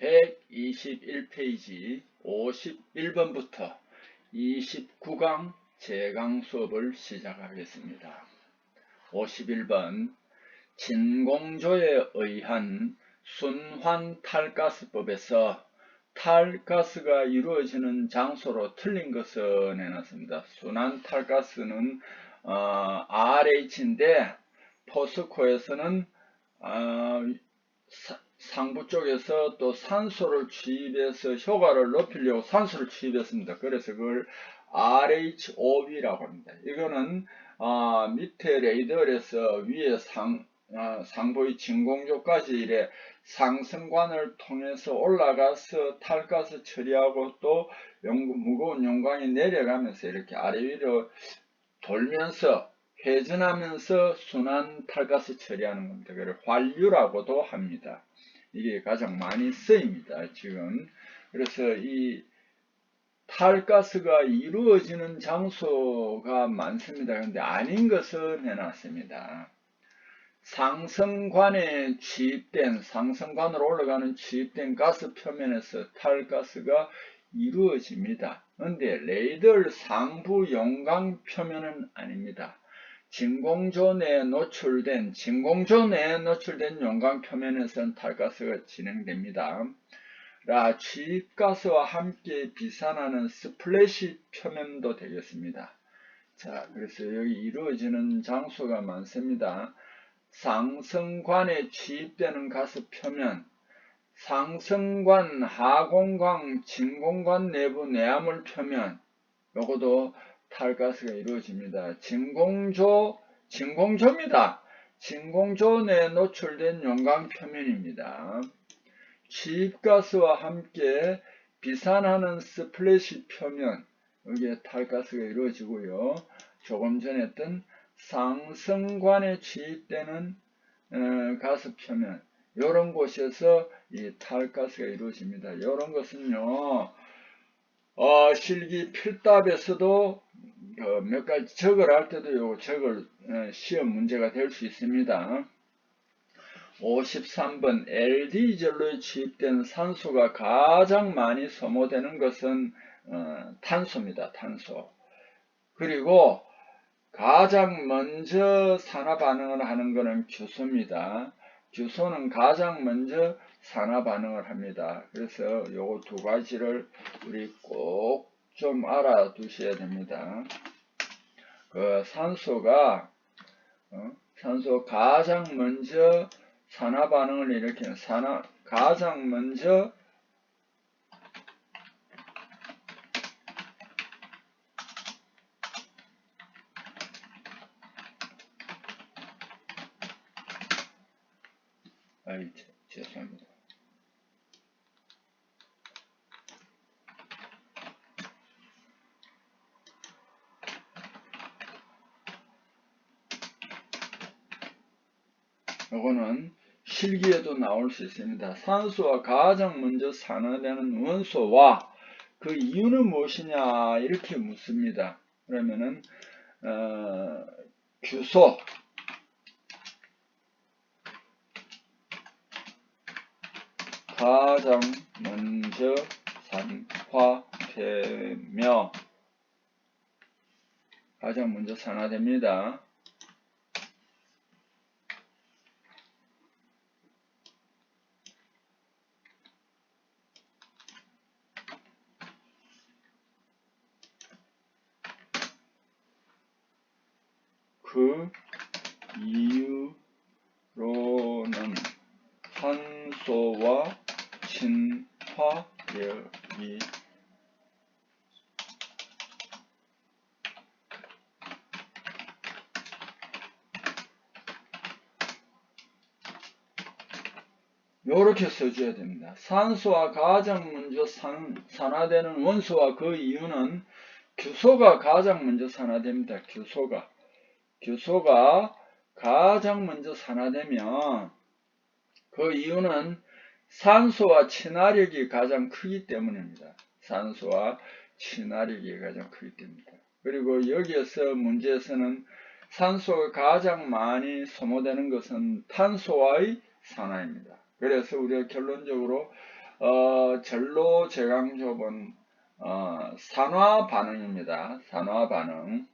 121페이지 51번부터 29강 재강 수업을 시작하겠습니다. 51번 진공조에 의한 순환탈가스법에서 탈가스가 이루어지는 장소로 틀린 것을 내놨습니다. 순환탈가스는 RH인데 포스코에서는 상부 쪽에서 또 산소를 주입해서 효과를 높이려고 산소를 주입했습니다. 그래서 그걸 RHOB라고 합니다. 이거는 밑에 레이더에서 위에 상부의 진공조까지 이래 상승관을 통해서 올라가서 탈가스 처리하고 또 무거운 용광이 내려가면서 이렇게 아래 위로 돌면서 회전하면서 순환 탈가스 처리하는 겁니다. 그걸 환류라고도 합니다. 이게 가장 많이 쓰입니다. 지금. 그래서 이 탈가스가 이루어지는 장소가 많습니다. 그런데 아닌 것을 내놨습니다. 상승관에 주입된, 상승관으로 올라가는 주입된 가스 표면에서 탈가스가 이루어집니다. 그런데 레이더 상부 용광 표면은 아닙니다. 진공조 내에 노출된 용광 표면에서는 탈가스가 진행됩니다. 주입가스와 함께 비산하는 스플래시 표면도 되겠습니다. 자, 그래서 여기 이루어지는 장소가 많습니다. 상승관에 주입되는 가스 표면, 상승관, 하공관, 진공관 내부 내화물 표면, 요것도 탈가스가 이루어집니다. 진공조입니다. 진공조 내에 노출된 용광 표면입니다. 주입가스와 함께 비산하는 스플래시 표면, 여기에 탈가스가 이루어지고요. 조금 전에 했던 상승관에 주입되는 가스 표면, 이런 곳에서 이 탈가스가 이루어집니다. 이런 것은요, 실기 필답에서도 몇 가지 적을 할 때도 요 적을 시험 문제가 될 수 있습니다. 53번 LD전로에 주입된 산소가 가장 많이 소모되는 것은 탄소입니다. 탄소. 그리고 가장 먼저 산화 반응을 하는 것은 규소입니다. 규소는 가장 먼저 산화 반응을 합니다. 그래서 요거 두 가지를 우리 꼭 좀 알아두셔야 됩니다. 산소가 산소 가장 먼저 산화 반응을 일으키는 가장 먼저 죄송합니다. 요거는 실기에도 나올 수 있습니다. 산소가 가장 먼저 산화되는 원소와 그 이유는 무엇이냐 이렇게 묻습니다. 그러면은 규소, 가장 먼저 산화되며 가장 먼저 산화됩니다. 그 이유로는 산소와 친화력이 요렇게 써줘야 됩니다. 산소와 가장 먼저 산화되는 원소와 그 이유는 규소가 가장 먼저 산화됩니다. 규소가 가장 먼저 산화되면 그 이유는 산소와 친화력이 가장 크기 때문입니다. 산소와 친화력이 가장 크기 때문입니다. 그리고 여기에서 문제에서는 산소가 가장 많이 소모되는 것은 탄소와의 산화입니다. 그래서 우리가 결론적으로 전로 제광좁은 산화 반응입니다. 산화 반응.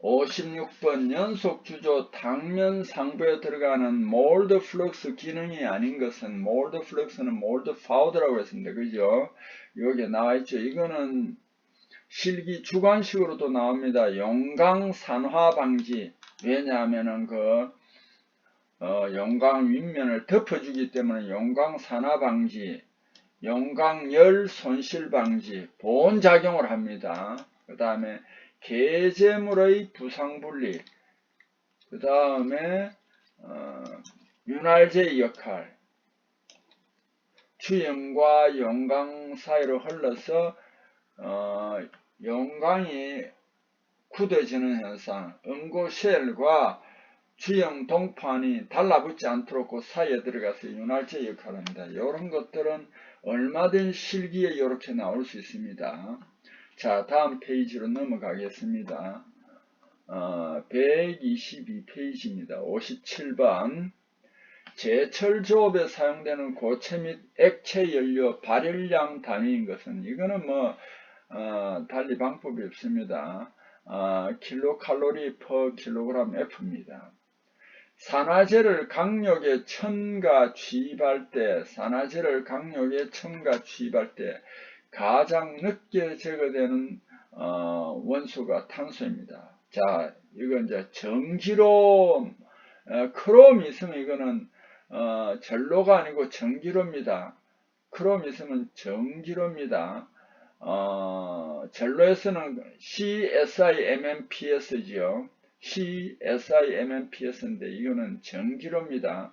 56번 연속 주조 당면 상부에 들어가는 몰드 플럭스 기능이 아닌 것은 몰드 플럭스는 몰드 파우더라고 했습니다. 그죠? 여기에 나와 있죠. 이거는 실기 주관식으로도 나옵니다. 용광 산화 방지. 왜냐하면은 용광 윗면을 덮어주기 때문에 용광 산화 방지, 용광 열 손실 방지, 보온 작용을 합니다. 그 다음에 계제물의 부상 분리, 그 다음에 윤활제 역할, 주염과 용광 사이로 흘러서 용광이 굳어지는 현상, 응고쉘과 주염 동판이 달라붙지 않도록 그 사이에 들어가서 윤활제 역할을 합니다. 이런 것들은 얼마든 실기에 이렇게 나올 수 있습니다. 자, 다음 페이지로 넘어가겠습니다. 122페이지입니다. 57번. 제철 조업에 사용되는 고체 및 액체 연료 발열량 단위인 것은, 이거는 달리 방법이 없습니다. 킬로칼로리 퍼 킬로그램 F입니다. 산화제를 강력에 첨가 취입할 때 가장 늦게 제거되는 원소가 탄소입니다. 자, 이건 이제 정지로 크롬이 있으면 이거는 전로가 아니고 정지로입니다. 크롬이 있으면 정지로입니다. 전로에서는 CSIMMPS지요. CSIMMPS인데 이거는 정지로입니다.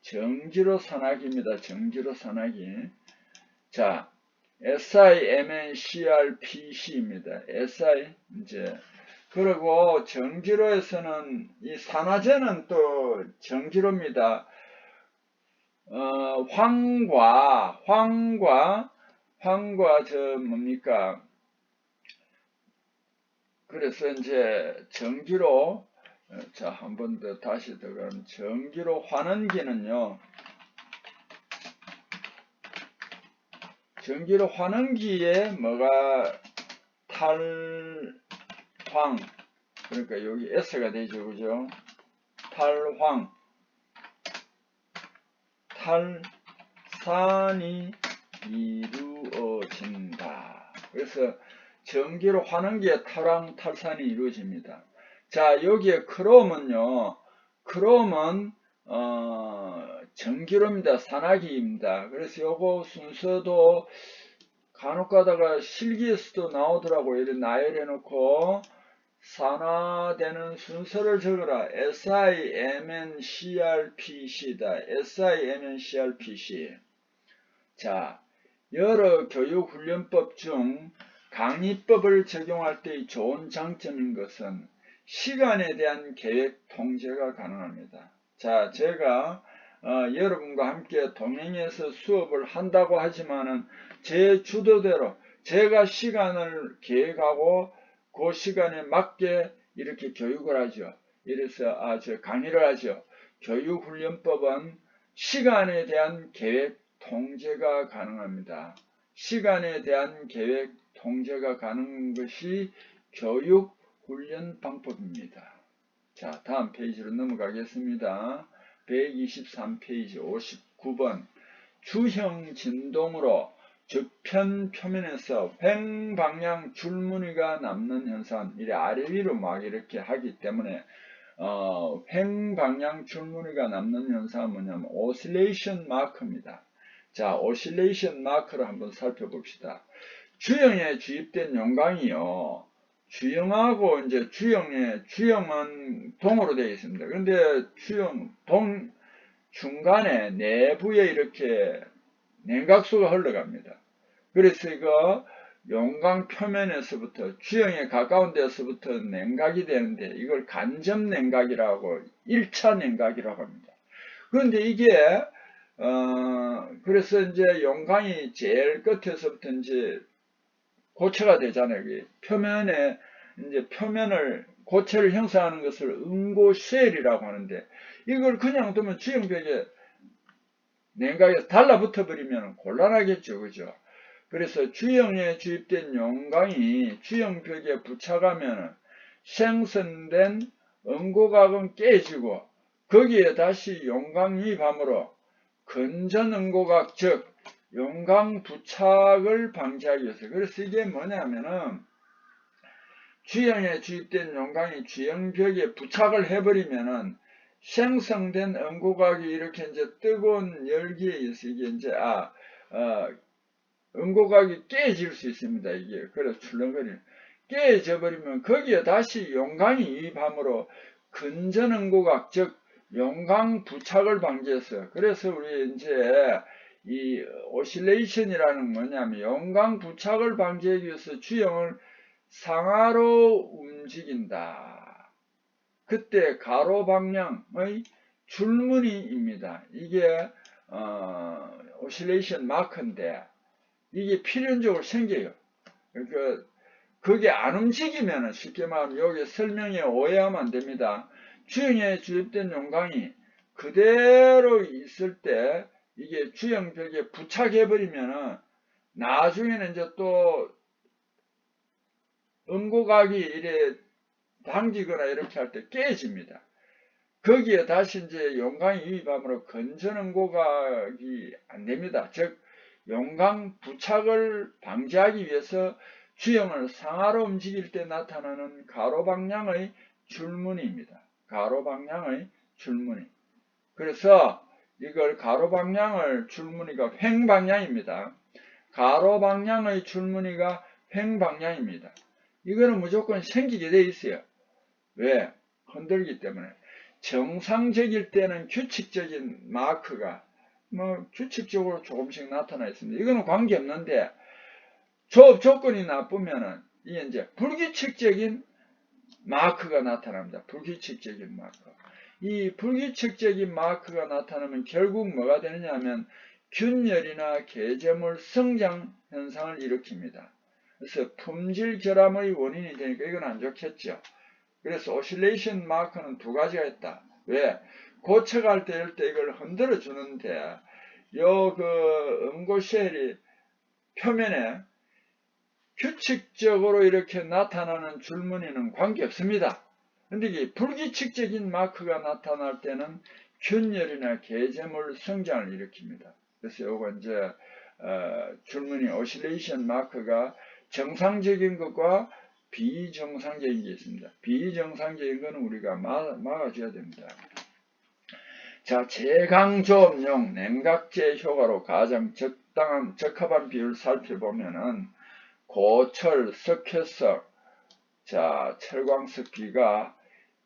정지로 산화기입니다. 정지로 산화기. 자, SIMNCRPC입니다. 그리고 정지로에서는 이 산화제는 또 정지로입니다. 황과 뭡니까? 그래서 이제 정기로, 자, 한 번 더 다시 들어가면 정기로 환원기는요, 정기로 환원기에 뭐가 탈황, 그러니까 여기 S가 되죠, 그죠? 탈황, 탈산이 이루어진다. 그래서 전기로 환원기에 탈황, 탈산이 이루어집니다. 자, 여기에 크롬은 전기로입니다. 산화기입니다. 그래서 요거 순서도 간혹 가다가 실기에서도 나오더라고요. 이렇게 나열해 놓고 산화되는 순서를 적어라. SIMNCRPC다. SIMNCRPC. 자, 여러 교육훈련법 중 강의법을 적용할 때의 좋은 장점인 것은 시간에 대한 계획 통제가 가능합니다. 자, 제가 여러분과 함께 동행해서 수업을 한다고 하지만은 제 주도대로 제가 시간을 계획하고 그 시간에 맞게 이렇게 교육을 하죠. 이래서 강의를 하죠. 교육훈련법은 시간에 대한 계획 통제가 가능합니다. 시간에 대한 계획 통제가 가능한 것이 교육 훈련 방법입니다. 자, 다음 페이지로 넘어가겠습니다. 123페이지 59번. 주형 진동으로 저편 표면에서 횡방향 줄무늬가 남는 현상, 이래 아래 위로 막 이렇게 하기 때문에 횡방향 줄무늬가 남는 현상은 뭐냐면 오실레이션 마크입니다. 자, 오실레이션 마크를 한번 살펴봅시다. 주형에 주입된 용광이요, 주형하고 이제 주형은 동으로 되어 있습니다. 그런데 동 중간에 내부에 이렇게 냉각수가 흘러갑니다. 그래서 이거 용광 표면에서부터 주형에 가까운 데서부터 냉각이 되는데 이걸 간접 냉각이라고 1차 냉각이라고 합니다. 그런데 이게 그래서 이제 용광이 제일 끝에서부터 이제 고체가 되잖아요. 표면에 이제 고체를 형성하는 것을 응고쉘이라고 하는데, 이걸 그냥 두면 주형벽에 냉각에서 달라붙어 버리면 곤란하겠죠. 그죠? 그래서 주형에 주입된 용광이 주형벽에 부착하면 생성된 응고각은 깨지고 거기에 다시 용광 유입함으로 건전 응고각 즉 용광 부착을 방지하기 위해서. 그래서 이게 뭐냐면은 주형에 주입된 용광이 주형벽에 부착을 해버리면은 생성된 응고각이 이렇게 이제 뜨거운 열기에 의해서 이게 이제 응고각이 깨질 수 있습니다. 이게 그래서 출렁거리는 깨져 버리면 거기에 다시 용광이 유입함으로 근전 응고각 즉 용광 부착을 방지해서. 그래서 우리 이제 이 오실레이션이라는 뭐냐면 용광 부착을 방지하기 위해서 주형을 상하로 움직인다. 그때 가로 방향의 줄무늬입니다. 이게 오실레이션 마크인데 이게 필연적으로 생겨요. 그러니까 그게 안 움직이면 쉽게 말하면 여기 설명에 오해하면 안 됩니다. 주형에 주입된 용광이 그대로 있을 때 이게 주형벽에 부착해버리면 나중에는 이제 또 응고각이 이래 당기거나 이렇게 할 때 깨집니다. 거기에 다시 이제 용광이 유입함으로 건전 응고각이 안 됩니다. 즉 용광 부착을 방지하기 위해서 주형을 상하로 움직일 때 나타나는 가로 방향의 줄무늬입니다. 가로 방향의 줄무늬. 그래서 이걸 가로 방향을 줄무늬가 횡 방향입니다. 가로 방향의 줄무늬가 횡 방향입니다. 이거는 무조건 생기게 돼 있어요. 왜? 흔들기 때문에. 정상적일 때는 규칙적인 마크가 규칙적으로 조금씩 나타나 있습니다. 이거는 관계없는데 조업 조건이 나쁘면은 이게 이제 불규칙적인 마크가 나타납니다. 불규칙적인 마크. 이 불규칙적인 마크가 나타나면 결국 뭐가 되느냐 하면 균열이나 개재물 성장 현상을 일으킵니다. 그래서 품질 결함의 원인이 되니까 이건 안 좋겠죠. 그래서 오실레이션 마크는 두 가지가 있다. 왜? 고쳐갈 때 이럴 때 이걸 흔들어 주는데 요 그 응고쉘이 표면에 규칙적으로 이렇게 나타나는 줄무늬는 관계없습니다. 근데 이게 불규칙적인 마크가 나타날 때는 균열이나 개재물 성장을 일으킵니다. 그래서 요거 이제 줄무늬 오실레이션 마크가 정상적인 것과 비정상적인 게 있습니다. 비정상적인 것은 우리가 막아줘야 됩니다. 자, 제강조업용 냉각제 효과로 가장 적합한 비율 살펴보면은 고철, 석회석, 자, 철광석 비가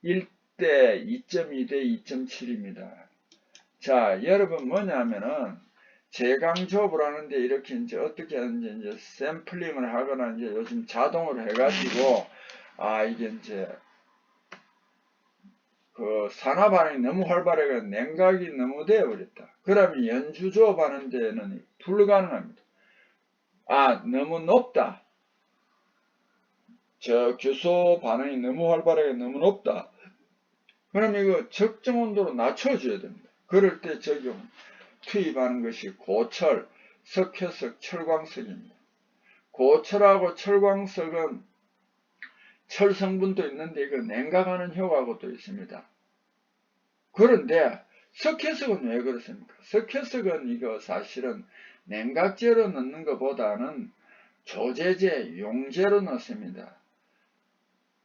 1대 2.2대 2.7입니다. 자, 여러분 뭐냐면은 제강조업을 하는데 이렇게 이제 어떻게 하는지 이제 샘플링을 하거나 이제 요즘 자동으로 해가지고 이게 이제 그 산화 반응이 너무 활발해가 냉각이 너무 되어버렸다. 그러면 연주조업 하는 데는 불가능합니다. 너무 높다. 저 규소 반응이 너무 활발하게 너무 높다. 그럼 이거 적정 온도로 낮춰줘야 됩니다. 그럴 때 투입하는 것이 고철, 석회석, 철광석입니다. 고철하고 철광석은 철 성분도 있는데 이거 냉각하는 효과도 있습니다. 그런데 석회석은 왜 그렇습니까? 석회석은 이거 사실은 냉각제로 넣는 것보다는 조제제, 용제로 넣습니다.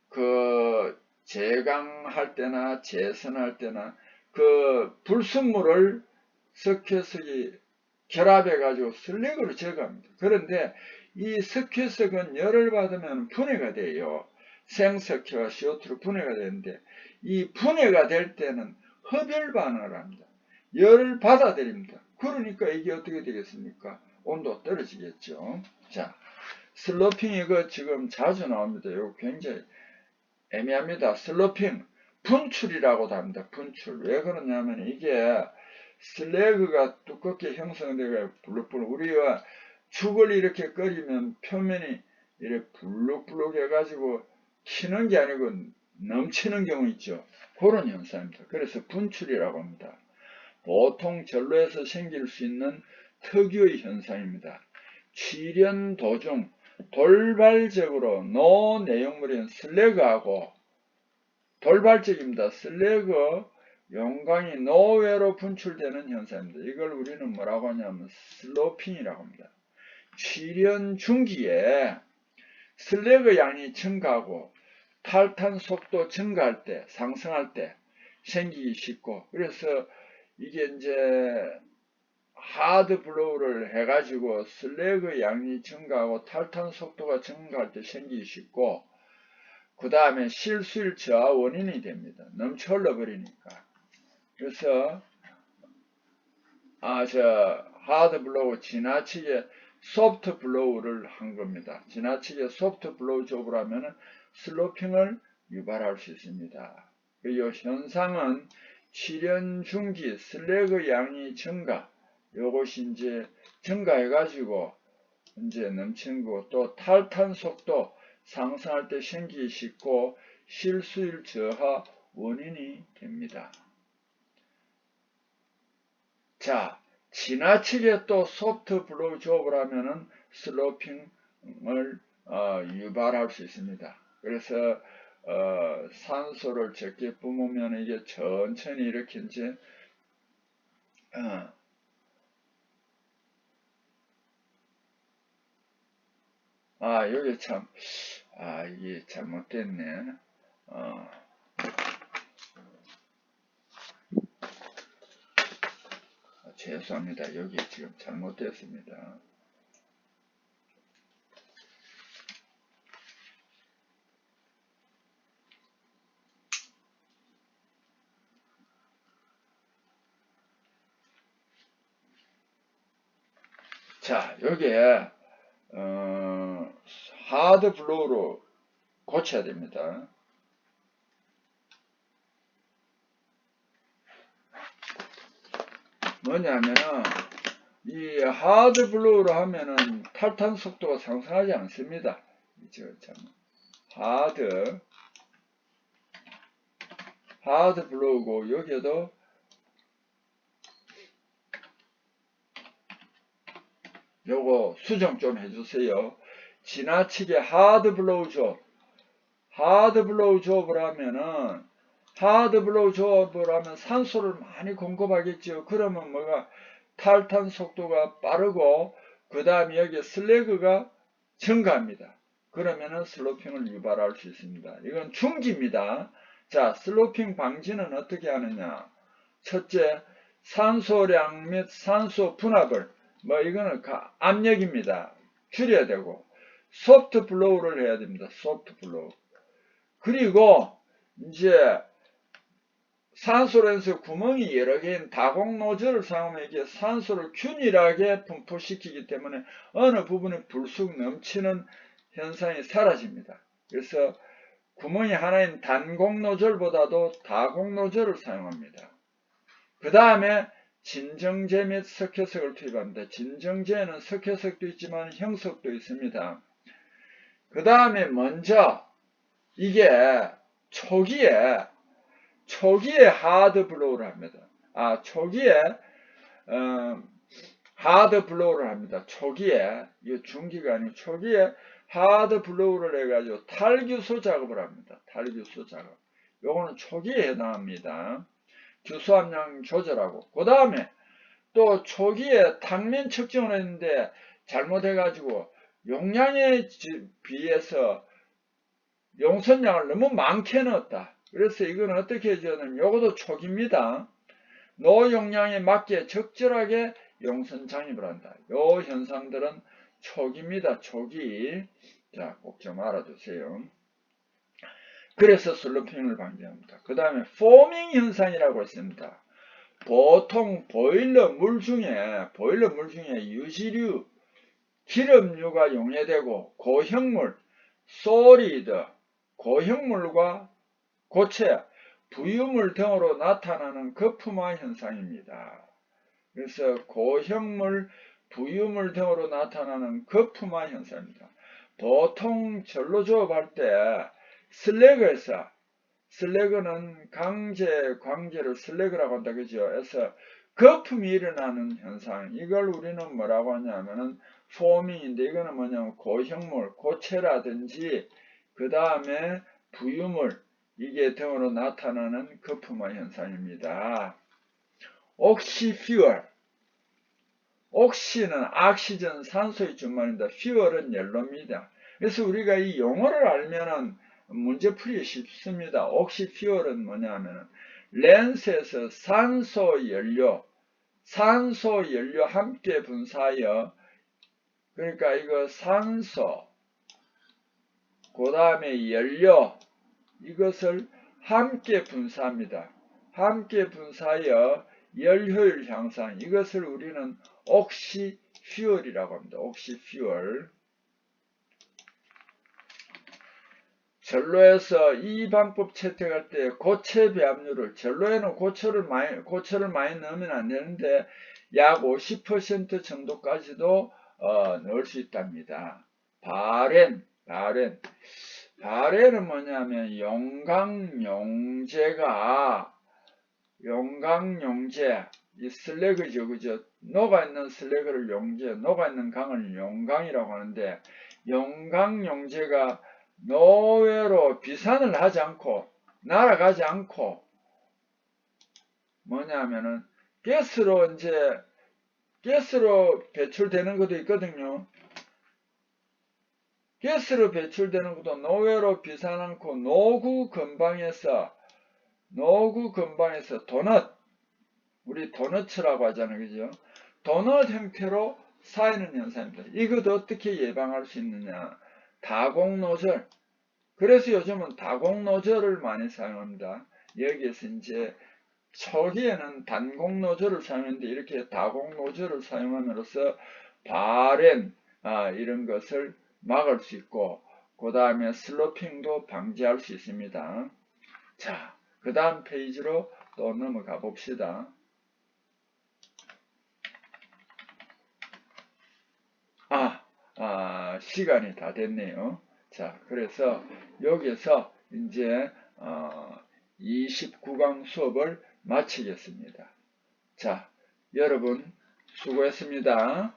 그 제강할 때나 제선할 때나 그 불순물을 석회석이 결합해 가지고 슬랙으로 제거합니다. 그런데 이 석회석은 열을 받으면 분해가 돼요. 생석회와 CO2로 분해가 되는데 이 분해가 될 때는 흡열 반응을 합니다. 열을 받아들입니다. 그러니까 이게 어떻게 되겠습니까? 온도가 떨어지겠죠. 자, 슬로핑 이거 지금 자주 나옵니다. 이거 굉장히 애매합니다. 슬로핑, 분출이라고도 합니다. 분출. 왜 그러냐면 이게 슬래그가 두껍게 형성되고 블룩블룩 우리가 축을 이렇게 끓이면 표면이 이렇게 블룩블룩 해가지고 튀는 게 아니고 넘치는 경우 있죠. 그런 현상입니다. 그래서 분출이라고 합니다. 보통 전로에서 생길 수 있는 특유의 현상입니다. 출현 도중 돌발적으로 노 내용물인 슬래그하고 돌발적입니다. 슬래그 용광이 노외로 분출되는 현상입니다. 이걸 우리는 뭐라고 하냐면 슬로핑이라고 합니다. 출현 중기에 슬래그 양이 증가하고 탈탄 속도 증가할 때, 상승할 때 생기기 쉽고, 그래서 이게 이제 하드 블로우를 해가지고 슬래그 양이 증가하고 탈탄 속도가 증가할 때 생기기 쉽고, 그 다음에 실수일 저하 원인이 됩니다. 넘쳐 흘러버리니까. 그래서 하드 블로우 지나치게 소프트 블로우를 한 겁니다. 지나치게 소프트 블로우 쪽으로 하면 슬로핑을 유발할 수 있습니다. 이 현상은 출현 중기 슬래그 양이 증가, 요것이 이제 증가해가지고 이제 넘치는 거고, 또 탈탄 속도 상승할 때 생기기 쉽고 실수일 저하 원인이 됩니다. 자, 지나치게 또 소프트 블로우 조업을 하면은 슬로핑을 유발할 수 있습니다. 그래서 산소를 적게 뿜으면 이게 천천히 이렇게 이제 여기 참 이게 잘못됐네. 죄송합니다. 여기 지금 잘못됐습니다. 자, 여기에 하드 블로우로 고쳐야 됩니다. 뭐냐면은 이 하드 블로우로 하면은 탈탄 속도가 상승하지 않습니다. 하드 블로우고, 여기에도 요거 수정 좀 해주세요. 지나치게 하드 블로우 조업을 하면은 산소를 많이 공급하겠죠. 그러면 뭐가 탈탄 속도가 빠르고, 그 다음에 여기 슬래그가 증가합니다. 그러면은 슬로핑을 유발할 수 있습니다. 이건 중기입니다. 자, 슬로핑 방지는 어떻게 하느냐? 첫째, 산소량 및 산소 분압을, 이거는 압력입니다. 줄여야 되고, 소프트 블로우를 해야 됩니다. 소프트 블로우. 그리고 이제 산소로에서 구멍이 여러 개인 다공 노즐을 사용하면 이게 산소를 균일하게 분포시키기 때문에 어느 부분에 불쑥 넘치는 현상이 사라집니다. 그래서 구멍이 하나인 단공 노즐보다도 다공 노즐을 사용합니다. 그 다음에 진정제 및 석회석을 투입합니다. 진정제는 석회석도 있지만 형석도 있습니다. 그 다음에 먼저 이게 초기에 하드 블로우를 합니다. 초기에 하드 블로우를 합니다. 초기에, 이게 중기가 아니고 초기에 하드 블로우를 해가지고 탈규소 작업을 합니다. 탈규소 작업. 요거는 초기에 해당합니다. 규소 함량 조절하고, 그 다음에 또 초기에 당면 측정을 했는데 잘못해가지고 용량에 비해서 용선량을 너무 많게 넣었다. 그래서 이건 어떻게 해주냐면 요것도 초기입니다. 노용량에 맞게 적절하게 용선 장입을 한다. 요 현상들은 초기입니다. 초기. 자, 꼭 좀 알아두세요. 그래서 슬로핑을 방지합니다. 그 다음에 포밍 현상이라고 있습니다. 보통 보일러 물 중에 유지류, 기름류가 용해되고 고형물, 소리드, 고형물과 고체, 부유물 등으로 나타나는 거품화 현상입니다. 그래서 고형물, 부유물 등으로 나타나는 거품화 현상입니다. 보통 전로 조업할 때 슬래그는 광재를 슬래그라고 한다, 그죠? 그래서 거품이 일어나는 현상, 이걸 우리는 뭐라고 하냐면은 포밍인데, 이거는 뭐냐면 고형물, 고체라든지 그 다음에 부유물, 이게 등으로 나타나는 거품화 현상입니다. 옥시퓨얼, 옥시는 악시전 산소의 준말입니다. 퓨얼은 연료입니다. 그래서 우리가 이 용어를 알면은 문제풀이 쉽습니다. 옥시퓨얼은 뭐냐면은 렌스에서 산소 연료 함께 분사하여, 그러니까 이거 산소 그 다음에 연료, 이것을 함께 분사합니다. 함께 분사하여 열효율 향상, 이것을 우리는 옥시퓨얼이라고 합니다. 옥시퓨얼. 전로에서 이 방법 채택할 때 고체 배합률을, 전로에는 고체를 많이 넣으면 안 되는데 약 50% 정도까지도 넣을 수 있답니다. 바렌은 뭐냐면 용광용제, 이 슬래그죠, 그죠? 녹아있는 슬래그를 용제, 녹아있는 강을 용광이라고 하는데, 용광용제가 노외로 비산을 하지 않고 날아가지 않고 뭐냐면은 가스로 배출되는 것도 있거든요. 가스로 배출되는 것도 노외로 비산 않고 노구 근방에서 우리 도넛이라고 하잖아요, 그죠? 도넛 형태로 쌓이는 현상입니다. 이것도 어떻게 예방할 수 있느냐? 다공노절. 그래서 요즘은 다공노절을 많이 사용합니다. 여기에서 이제 초기에는 단공노절을 사용했는데, 이렇게 다공노절을 사용함으로써 바렌 이런 것을 막을 수 있고, 그 다음에 슬로핑도 방지할 수 있습니다. 자, 그 다음 페이지로 또 넘어가 봅시다. 시간이 다 됐네요. 자, 그래서 여기서 이제 29강 수업을 마치겠습니다. 자, 여러분 수고했습니다.